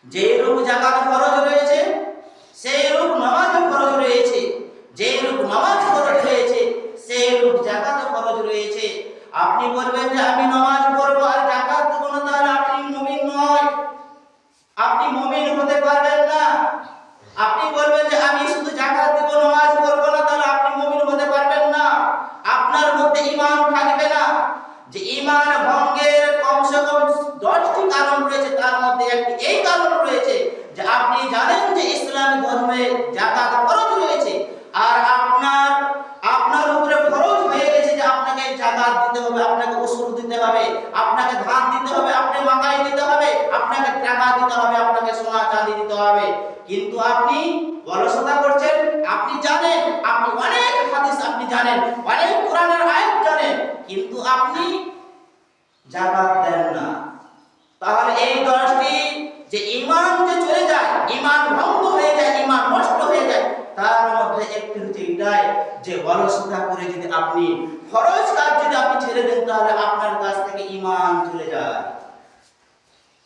যে রূপ যাকাত ফরজ রয়েছে সেই রূপ নামাজ ফরজ রয়েছে, যে রূপ নামাজ ফরজ রয়েছে সেই রূপ যাকাত ফরজ রয়েছে। আপনি বলবেন যে আমি নামাজ পড়বো আর যাকাত দেব না, তাহলে আপনি মুমিন নয়, আপনি মুমিন হতে পারবেন না। আপনি বলবেন যে আমি শুধু যাকাত দেব নামাজ পড়বো না, তাহলে আপনি মুমিন হতে পারবেন না। আপনার মধ্যে ঈমান থাকবে না। যে ঈমান ভঙ্গের কমসে কম 10টি কারণ রয়েছে, তার মধ্যে একটি এই কারণ রয়েছে যে আপনি জানেন যে ইসলাম ধর্মে যাকাত ফরজ রয়েছে, আর আপনার উপরে ফরজ হয়ে গেছে যে আপনাকে যাকাত দিতে হবে, আপনাকে উসুর দিতে হবে, আপনাকে ধান দিতে হবে, আপনি মাকাই দিতে হবে, আপনাকে টাকা দিতে হবে, আপনাকে সোনা চাঁদি দিতে হবে। কিন্তু আপনি অলসতা করছেন। আপনি জানেন, আপনি অনেক হাদিস আপনি জানেন, অনেক কোরআনের আয়াত জানেন, কিন্তু আপনি যাকাত দেন না। তাহলে এই 10টি যে ঈমান যে চলে যায়, ঈমান ভঙ্গ হয়ে যায়, ঈমান নষ্ট হয়ে যায়, তার মধ্যে একটি হচ্ছে এটাই যে অলসতা করে যদি আপনি ফরজ কাজ যদি আপনি ছেড়ে দেন, তাহলে আপনার কাছ থেকে ঈমান চলে যায়,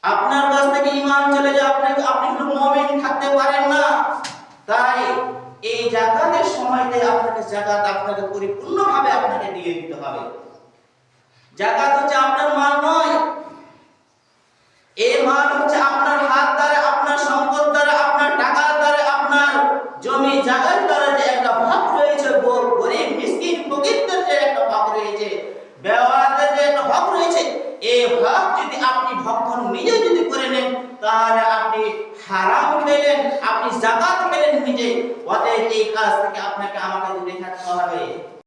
আপনার কাছ থেকে ঈমান চলে যায়, আপনি শুধু মুমিন থাকতে পারেন না। তাই এই যাকাতের সময়তে আপনাকে যাকাত আপনাকে পরিপূর্ণভাবে আপনাকে দিয়ে দিতে হবে। যাকাত হচ্ছে আপনার